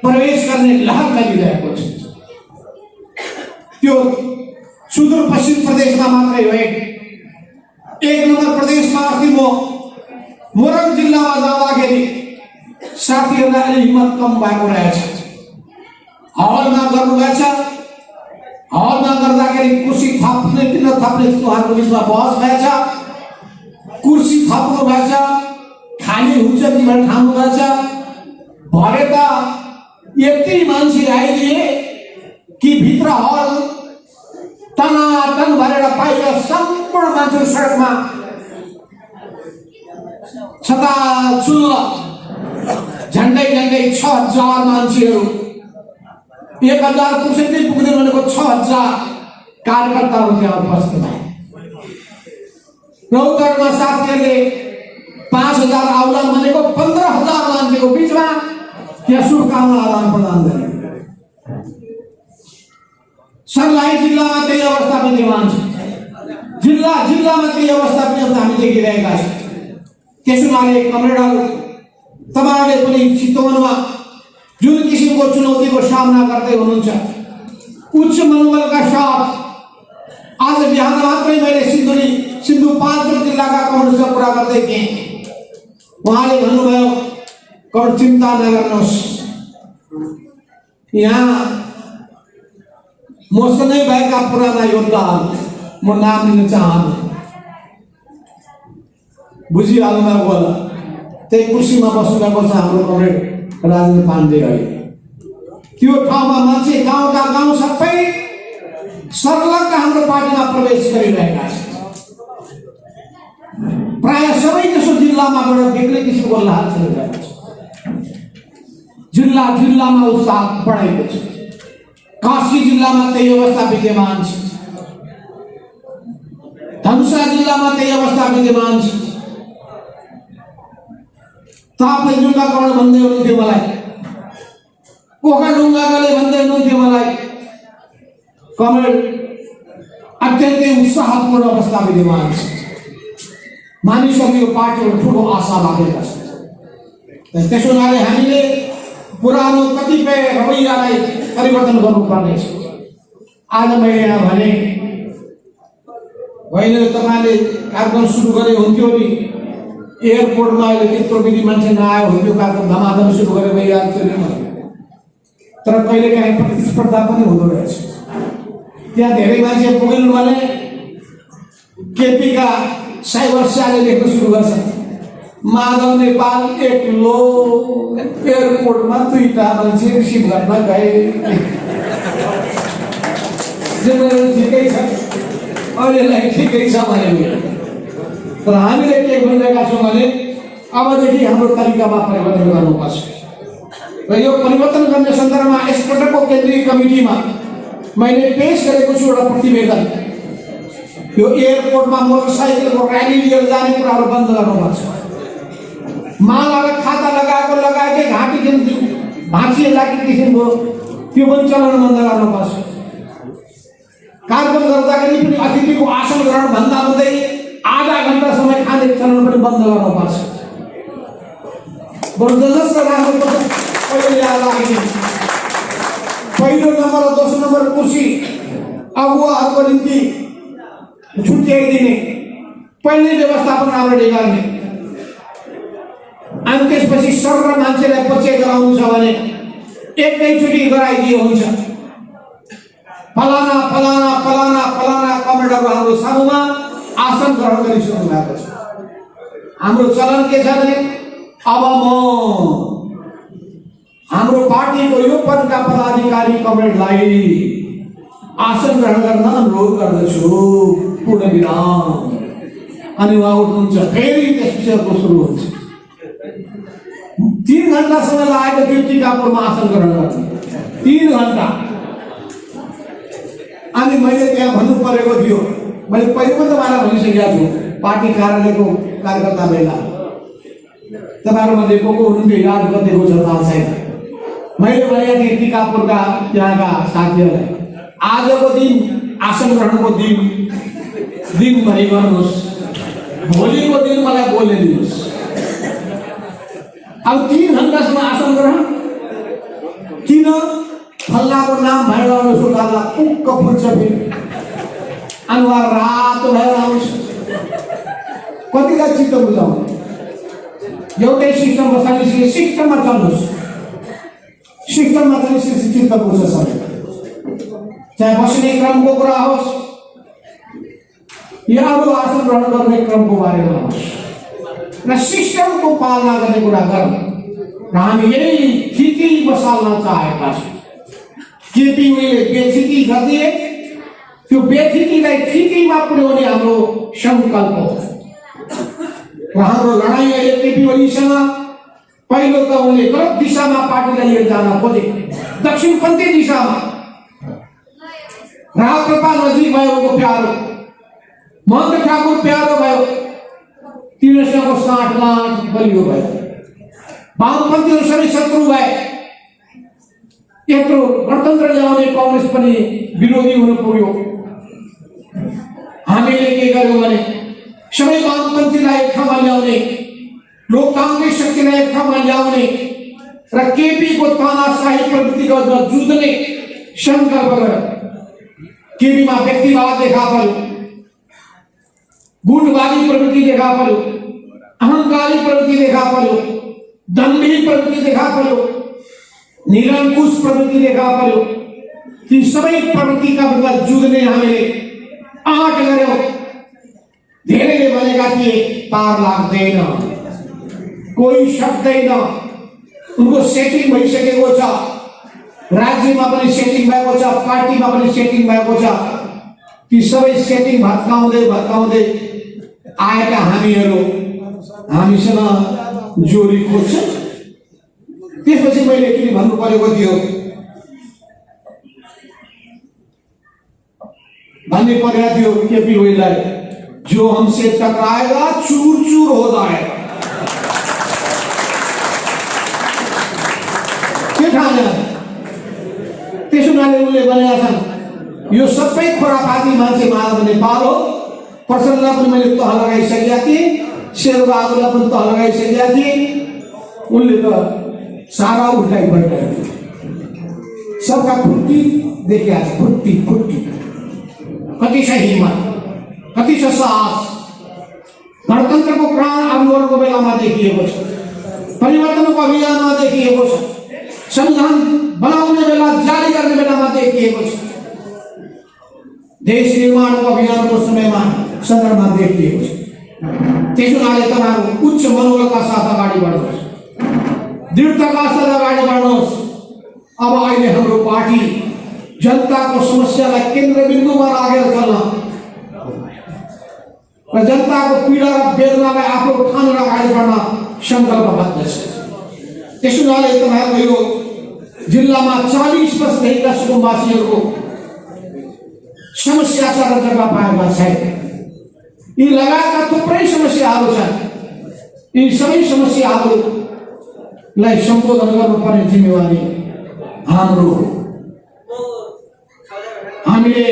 प्रवेश गर्ने लहर चलिरहेको छ त्यो सुदूरपश्चिम प्रदेशमा मात्रै होइन एक नंबर प्रदेशमा अस्ति म मोरङ जिल्लामा जाँदाखेरि साथीहरूलाई अलि हिम्मत कम भएको रहेछ हलमा गर्नुभएछ हलमा गर्दाखेरि कुर्सी थप्ने कि नथप्ने उहाँहरूको बिचमा बहस भएछ कुर्सी थप्नु भएछ खाली हुन्छ कि भनेर ठान्नु भएछ भरे त यति मान्छे आइदिए कि भित्र हल तनातन भरेर बाहिर सम्पूर्ण मान्छे सडकमा छताछुल्ल झन्डै 6000 मान्छेहरू 1000 पुग्दै पुग्दैन भनेको 6000 कार्यकर्ताहरू त्यहाँ उपस्थित भए रौतहटमा साथीहरूले 5000 आउलान् भनेको 15000 मान्छेको बिचमा त्यहाँ शुभकामना आदान प्रदान गरे सर्लाही जिल्लामा त्यही अवस्था विद्यमान छ जिल्लामा त्यही अवस्था पनि हामी देखिरहेका छौँ त्यसैले कमरेडहरू तपाईहरुले पनि चितवनमा जुन किसिमको चुनौतीको सामना गर्दै हुनुहुन्छ उच्च मनोबलका साथ आज बिहान मात्रै मैले सिन्धुपाल्चोक जिल्लाका कमरेडसँग कुरा गर्दै थिएँ उहाँले भन्नुभयो कमरेड चिन्ता नगर्नुहोस् यहाँ मसँगै भएका पुराना योद्धाहरू म नाम लिन चाहन्न बुझिहाल्नुभएको होला त्यही कुर्सीमा बस्नुभएको छ हाम्रो कमरेड राजेन्द्र पाण्डे अहिले त्यो ठाउँमा मान्छे गाउँका गाउँ सबै सर्लक्क हाम्रो पार्टीमा प्रवेश गरिरहेका छन् प्राय सबै त्यसो जिल्लामाबाट बेग्लै किसिमको लहर चलिरहेको छ जिल्लामा उत्साह बढेको छ कास्की जिल्लामा त्यही अवस्था विद्यमान छ धनुषा जिल्लामा त्यही अवस्था विद्यमान छ ताप्लेजुङका कमरेड भन्दै हुनुहुन्थ्यो मलाई ओखलढुङ्गाले भन्दै हुनुहुन्थ्यो मलाई कमरेड अत्यन्तै उत्साहपूर्ण अवस्था विद्यमान छ मानिसहरू यो पार्टीबाट ठुलो आशा लागेका छन्। त्यसो हुनाले हामीले पुरानो कतिपय रवैयालाई परिवर्तन गर्नुपर्नेछ। आज मैले यहाँ भने होइन तपाईँले कार्यक्रम सुरु गरे हुन्थ्यो नि, एयरपोर्टमा अहिले त्यत्रो बिधी मान्छे नआयो हुन्थ्यो, कार्यक्रम धमाधम सुरु गरे भइहाल्छ नि। तर कहिलेकाहीँ प्रतिस्पर्धा पनि हुँदो रहेछ। त्यहाँ धेरै मान्छे पुगिनु भने केपीका साइबर्सियाले लेख्न सुरु गर्छ, माधव नेपाल एक्लो एयरपोर्टमा 2टा मान्छे रिसिभ गर्न गए। ठिकै छ, अहिलेलाई ठिकै छ भने, तर हामीले के भनिरहेका छौँ भने अबदेखि हाम्रो तरिकामा परिवर्तन गर्नुपर्छ। र यो परिवर्तन गर्ने सन्दर्भमा यसपटकको केन्द्रीय कमिटीमा मैले पेश गरेको छु एउटा प्रतिवेदन। यो एयरपोर्टमा मोटरसाइकलको र्याली लिएर जाने कुराहरू बन्द गर्नुपर्छ। माला र खाता लगाएकै घाँटी भाँचिए लागि किसिमको त्यो पनि चलाउन बन्द गर्नुपर्छ। कार्यक्रम गर्दाखेरि पनि अतिथिको आसन ग्रहण भन्दा हुँदै आधा घण्टा समय खाने चलन पनि बन्द गर्नुपर्छ। बरु जसले राख्नुपर्छ पहिले याद लाग्ने पहिलो नम्बर र दोस्रो नम्बर कुर्सी अगुवाहरूको निम्ति छुट्याइदिने, पहिले व्यवस्थापन राम्ररी गर्ने। अनि त्यसपछि सर्व मान्छेलाई परिचय गराउनु छ भने एकैचोटि गराइदियो हुन्छ। फलाना फलाना फलाना फलाना कमेन्टहरू हाम्रो सामुमा आसन ग्रहण गरिसक्नु भएको छ। हाम्रो चलन के छ भने अब म हाम्रो पार्टीको यो पदका पदाधिकारी कमेन्टलाई आसन ग्रहण गर्न अनुरोध गर्दछु, पूर्ण विराम। अनि उहाँ उठ्नुहुन्छ, फेरि त्यसपछि सुरु हुन्छ। 3 घण्टासम्म लागेको थियो टिकापुरमा आसन ग्रहण गर्न, 3 घण्टा। अनि मैले त्यहाँ भन्नु परेको थियो, मैले पहिले पनि तपाईँलाई भनिसकेका छु, पार्टी कार्यालयको कार्यकर्ता बेला तपाईँहरूमध्ये को हुनुहुन्थ्यो याद गरिदिएको छ थाहा छैन। मैले भनेको थिएँ टिकापुरका त्यहाँका साथीहरूलाई, आजको दिन आसन ग्रहणको दिनभरि गर्नुहोस्, भोलिको दिन मलाई बोल्न दिनुहोस्। अब 3 घण्टासम्म आसन ग्रहण किन? फल्लाको नाम भएर आउनु सुकाला उक्क फुल्छ, फेरि अनुहार रातो भएर आउँछ। कतिलाई चित्त बुझाउनु? एउटै सिस्टम बसालिसके सिस्टममा चल्नुहोस्, सिस्टममा चाहिँ चित्त बुझ्छ सबै। चाहे बस्ने क्रमको कुरा होस् या अरू आसन ग्रहण गर्ने क्रमको बारेमा होस्, र सिस्टमको पालना गर्ने कुरा गरौँ। र हामी यही थिति बसाल्न चाहेका छौँ। केपी ओलीले बेथिति गरिदिए, त्यो बेथितिलाई थितिमा पुर्याउने हाम्रो सङ्कल्प हो। र हाम्रो लडाइँ अहिले केपी ओलीसँग पहिलो त उनले गलत दिशामा पार्टीलाई लिएर जान खोजे, दक्षिणपन्थी दिशामा। राप्रपा नजिक भयो उनको प्यारो, महन्त ठाकुर प्यारो भयो, तिनीहरूसँगको साँठगाँठ बलियो भयो। वामपन्थीहरू सबै शत्रु भए। यत्रो गणतन्त्र ल्याउने कांग्रेस पनि विरोधी हुन पुग्यो। हामीले के गर्यौं भने सबै वामपन्थीलाई एक ठाउँमा ल्याउने, लोक कांग्रेस शक्तिलाई एक ठाउँमा ल्याउने र केपी को तानाशाही प्रवृत्तिको जुझ्ने संकल्प गर्यो। केपीमा व्यक्तिवाद देखा पर्यो, गुटवादी प्रवृत्ति देखा पर्यो, अहंकारी प्रवृत्ति देखा पर्यो, दम्भी प्रवृत्ति देखा पर्यो, निरंकुश प्रवृत्ति देखा पर्यो। ती सबै प्रवृत्तिका विरुद्ध जुझ्ने हामीले आँट गर्यौं। धेरैले भनेका थिए पार लाग्दैन, कोही सक्दैन, उनको सेटिङ भइसकेको छ, राज्यमा पनि सेटिङ भएको छ, पार्टीमा पनि सेटिङ भएको छ। ती सबै सेटिङ भत्काउँदै भत्काउँदै आएका हामीहरू हामीसँग जोडी खोज्छ। त्यसपछि मैले के भन्नु परेको थियो भन्ने परेको थियो केपी ओलीलाई, जो हमसे टकराएगा चूर चूर हो जाएगा। के ठान्यो? त्यसो हुनाले उनले भनेका छन् यो सबै खोरापाती मान्छे माधव नेपाल हो। प्रचण्डलाई पनि मैले तह लगाइसकेका थिएँ, शेरबहादुरलाई पनि तल लगाइसकेका थिए, उनले त सारा उल्टाइ पल्टाइ सबका फुट्टी देखिया छ, फुट्टी फुट्टी। कति छ हिम्मत, कति छ साहस, गणतन्त्रको प्राण आन्दोलनको बेलामा देखिएको छ, परिवर्तनको अभियानमा देखिएको छ, संविधान बनाउने बेला जारी गर्ने बेलामा देखिएको छ, देश निर्माणको अभियानको समयमा सन्दर्भमा देखिएको छ। त्यसो हुनाले तपाईहरु उच्च मनोबलका साथ अगाडि बढ्नुहोस्, दृढताका साथ अगाडि बढ्नुहोस्। अब अहिले हाम्रो पार्टी जनताको समस्यालाई केन्द्रबिन्दुमा राखेर चल्न र जनताको पीडा र वेदनालाई आफू उठानेर अगाडि बढ्न संकल्पबद्ध छ। त्यसो हुनाले तपाईहरुको यो जिल्लामा 40 वर्षदेखिका सुकुम्बासीहरूको समस्या छ र जग्गा पाएका छैन। यी लगायतका थुप्रै समस्याहरू छन्। यी सबै समस्याहरूलाई सम्बोधन गर्नुपर्ने जिम्मेवारी हाम्रो हो। हामीले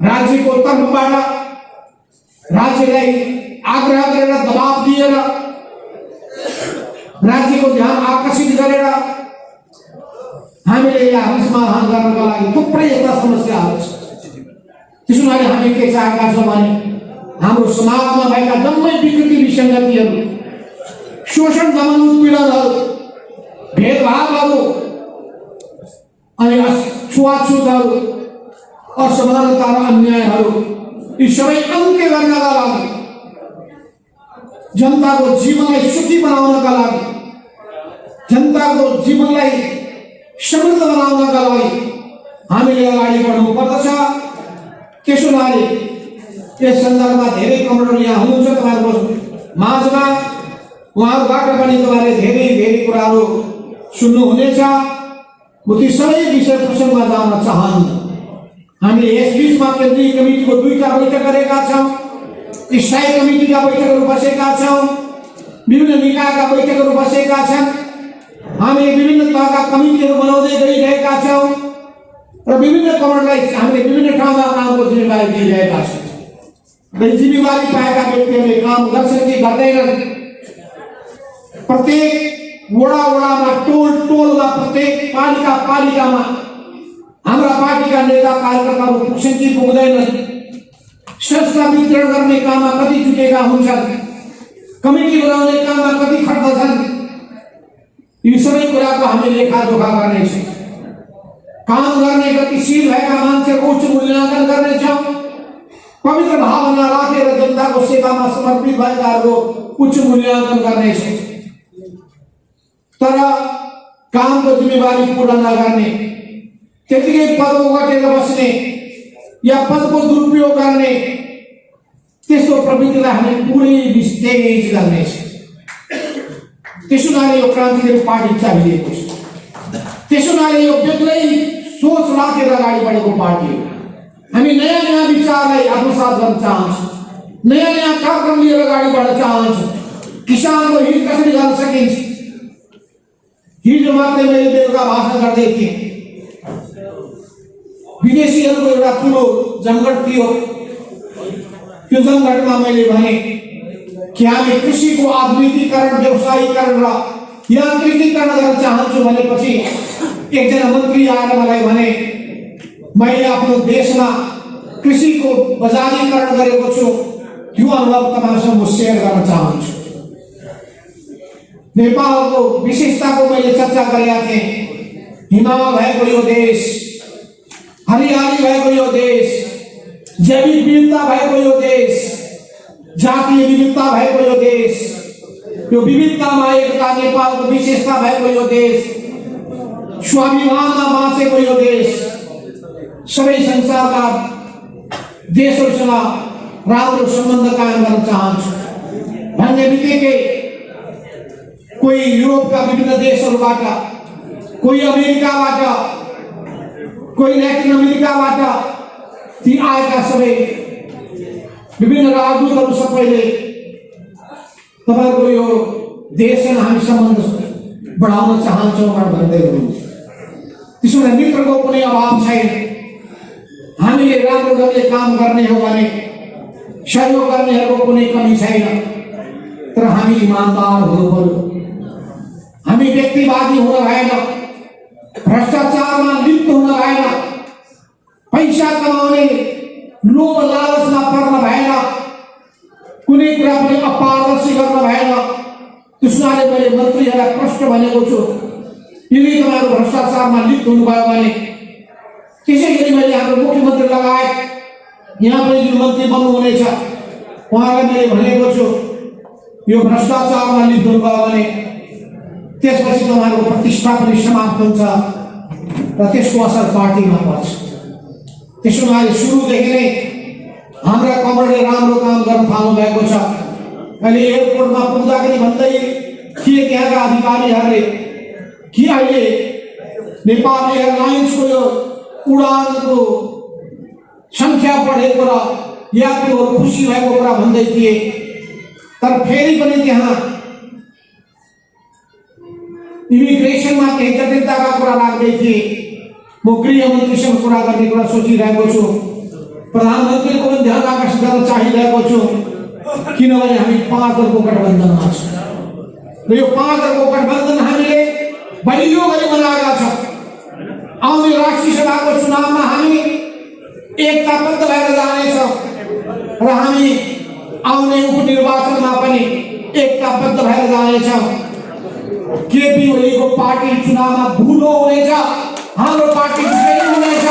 राज्यको तर्फबाट राज्यलाई आग्रह गरेर दबाब दिएर राज्यको ध्यान आकर्षित गरेर हामीले यहाँ समाधान गर्नका लागि थुप्रै यस्ता समस्याहरू छन्। त्यसो हुनाले हामी के चाहेका छौँ भने हाम्रो समाजमा भएका जम्मै विकृति विसङ्गतिहरू, शोषण दमन उत्पीडनहरू, भेदभावहरू अनि छुवाछुतहरू, असमानता र अन्यायहरू, यी सबै अन्त्य गर्नका लागि, जनताको जीवनलाई सुखी बनाउनका लागि, जनताको जीवनलाई समृद्ध बनाउनका लागि हामीले अगाडि बढ्नु पर्दछ। त्यसो हुनाले यस सन्दर्भमा धेरै कमरेडहरू यहाँ हुनुहुन्छ तपाईहरुको माझमा, उहाँहरूबाट पनि तपाईहरुले धेरै धेरै कुराहरू सुन्नुहुनेछ। म ती सबै विषय प्रसङ्गमा जान चाहन्न। हामीले यस बीचमा केन्द्रीय कमिटीको 2टा बैठक गरेका छौँ, स्थायी कमिटीका बैठकहरू बसेका छौँ, विभिन्न निकायका बैठकहरू बसेका छन्। हामीले विभिन्न तहका कमिटीहरू बनाउँदै गइरहेका छौँ र विभिन्न कमरेडलाई हामीले विभिन्न ठाउँमा कामको जिम्मेवारी दिइरहेका छौँ। र जिम्मेवारी पाएका व्यक्तिहरूले काम गर्छन् कि गर्दैनन्, प्रत्येक वडामा, टोलमा, प्रत्येक पालिकामा हाम्रा पार्टीका नेता कार्यकर्ताहरू पुग्छन् कि पुग्दैनन्, संस्था वितरण गर्ने काममा कति जुटेका हुन्छन्, कमिटी बनाउने काममा कति खट्दछन्, यी सबै कुराको हामी लेखाजोखा गर्नेछौँ। काम गर्ने गतिशील भएका मान्छेको उच्च मूल्याङ्कन गर्नेछौँ। पवित्र भावना राखेर जनताको सेवामा समर्पित भएकाहरूको उच्च मूल्याङ्कन गर्नेछौँ। तर कामको जिम्मेवारी पूरा नगर्ने, त्यतिकै पद ओगटेर बस्ने या पदको दुरुपयोग गर्ने, त्यस्तो प्रवृत्तिलाई हामी पुरै विस्तेज गर्नेछौँ। त्यसो हुनाले यो क्रान्तिकारी पार्टी चाहिएको छ। त्यसो हुनाले यो बेग्लै सोच राखेर अगाडि बढेको पार्टी हो। हामी नयाँ नयाँ विचारलाई आत्मसात गर्न चाहन्छौँ, नयाँ नयाँ कार्यक्रम लिएर अगाडि बढ्न चाहन्छौँ। किसानको हित कसरी गर्न सकिन्छ। हिजो मात्रै मैले बेलुका भाषण गर्दै थिएँ, विदेशीहरूको एउटा ठुलो जमघट थियो। त्यो जमघटमा मैले भने कि हामी कृषिको आधुनिकीकरण, व्यवसायीकरण र यान्त्रिकीकरण गर्न चाहन्छु भनेपछि एकजना मन्त्री आएर मलाई भने मैले आफ्नो देशमा कृषिको बजारीकरण गरेको छु, त्यो अनुभव तपाईसँग म सेयर गर्न चाहन्छु। नेपालको विशेषताको मैले चर्चा गरेका थिएँ। हिमाल भएको यो देश, हरियाली भएको यो देश, जैविक विविधता भएको यो देश, जातीय विविधता भएको यो देश, यो विविधतामा एकता नेपालको विशेषता भएको यो देश, स्वाभिमानमा बाँचेको यो देश, सबै संसारका देशहरूसँग राम्रो सम्बन्ध कायम गर्न चाहन्छु भन्ने बित्तिकै कोही युरोपका विभिन्न देशहरूबाट, कोही अमेरिकाबाट, कोही ल्याटिन अमेरिकाबाट ती आएका सबै विभिन्न राजदूतहरू सबैले तपाईहरुको यो देशसँग हामी सम्बन्ध बढाउन चाहन्छौँ भन्दै हुनुहुन्छ। त्यसो भए मित्रको कुनै अभाव छैन। हामीले राम्रो गरी काम गर्ने हो भने सहयोग गर्नेहरूको कुनै कमी छैन, तर हामी इमानदार हुनु पर्यो। हामी व्यक्तिवादी हुन भएन, भ्रष्टाचारमा लिप्त हुन भएन, पैसा कमाउने लोभ लालचमा पर्न भएन, कुनै कुरा पनि अपारदर्शी गर्न भएन। त्यसैले मैले मन्त्रीहरूलाई प्रश्न भनेको छु, यदि तपाईँहरू भ्रष्टाचारमा लिप्त हुनुभयो भने, त्यसै गरी मैले हाम्रो मुख्यमन्त्री लगायत यहाँ पनि जुन मन्त्री बन्नुहुनेछ उहाँलाई मैले भनेको छु, यो भ्रष्टाचारमा लिप्त हुनुभयो भने त्यसपछि तपाईँहरूको प्रतिष्ठा पनि समाप्त हुन्छ र त्यसको असर पार्टीमा पर्छ। त्यसो भए सुरुदेखि नै हाम्रा कमरेडले राम्रो काम गर्न थाल्नु भएको छ। अहिले एयरपोर्टमा पुग्दाखेरि भन्दै थिए त्यहाँका अधिकारीहरूले कि अहिले नेपाल एयरलाइन्सको यो उडानको संख्या बढेको र यात्रुहरू खुसी भएको कुरा भन्दै थिए, तर फेरि पनि त्यहाँ इमिग्रेसनमा केही जटिलताका कुरा राख्दै थिए। म गृहमन्त्रीसँग कुरा गर्ने कुरा सोचिरहेको छु, प्रधानमन्त्रीको पनि ध्यान आकर्षित गर्न चाहिरहेको छु, किनभने हामी 5 दलको गठबन्धनमा छौँ र यो 5 दलको गठबन्धन हामीले बलियो गरी बनाएका छौँ। आउने राष्ट्रिय सभाको चुनावमा हामी एकताबद्ध भएर जानेछौँ र हामी आउने उपनिर्वाचनमा पनि एकताबद्ध भएर जानेछौँ। केपी ओलीको पार्टी चुनावमा धुलो हुनेछ, हाम्रो पार्टी विजयी हुनेछ।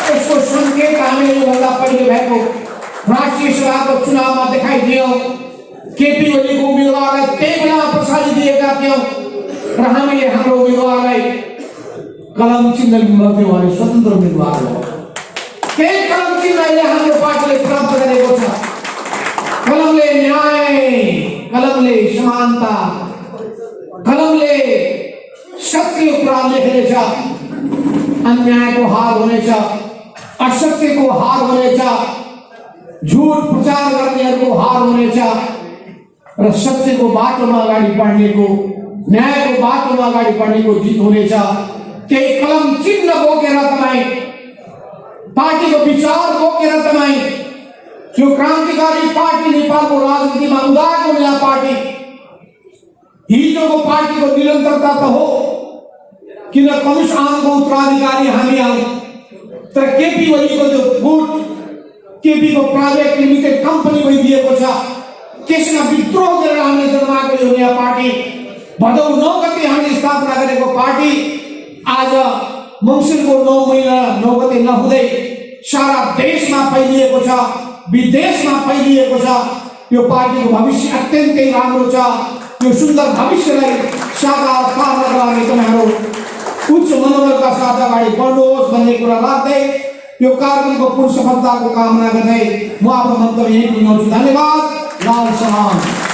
यसको सङ्केत हामीले योभन्दा पहिले भएको राष्ट्रिय सभाको चुनावमा देखाइदियौँ। केपी ओलीको उम्मेदवारलाई त्यही बेलामा पछाडि दिएका थियौँ र हामीले हाम्रो उम्मेदवारलाई कलम चिन्ह दिनुभयो भने स्वतन्त्र उम्मेदवार हो। त्यही कलम चिन्ह अहिले हाम्रो पार्टीले प्राप्त गरेको छ। कलमले न्याय, कलमले समानता, कलमले सत्य कुरा लेख्नेछ। अन्यायको हार हुनेछ, असत्यको हार हुनेछ, झुट प्रचार गर्नेहरूको हार हुनेछ र सत्यको बाटोमा अगाडि बढ्नेको, न्यायको बाटोमा अगाडि बढ्नेको जित हुनेछ। त्यही कलम चिन्ह बोकेर तपाईँ, पार्टीको विचार बोकेर तपाईँ, जो क्रान्तिकारी पार्टी नेपालको राजनीतिमा उदाएको नयाँ पार्टी, हिजोको पार्टीको निरन्तरता त हो, किन कम्युनिस्ट आमको उत्तराधिकारी हामी हौँ, तर केपी ओलीको जो गुट, केपीको प्राइभेट लिमिटेड कम्पनी भइदिएको छ, त्यसमा विद्रोह गरेर हामीले जन्माएको यो नयाँ पार्टी, भदौ 9 गते हामीले स्थापना गरेको पार्टी आज मङ्सिरको 9 महिना 9 गते नहुँदै सारा देशमा फैलिएको छ, विदेशमा फैलिएको छ। यो पार्टीको भविष्य अत्यन्तै राम्रो छ। यो सुन्दर भविष्यलाई साकार पार्नका लागि तपाईँहरू उच्च मनोबलका साथ अगाडि बढ्नुहोस् भन्ने कुरा राख्दै यो कार्यक्रमको पूर्ण सफलताको कामना गर्दै म आफ्नो मन्तव्य यहीँ टुङ्ग्याउँछु। धन्यवाद। लाल सलाम।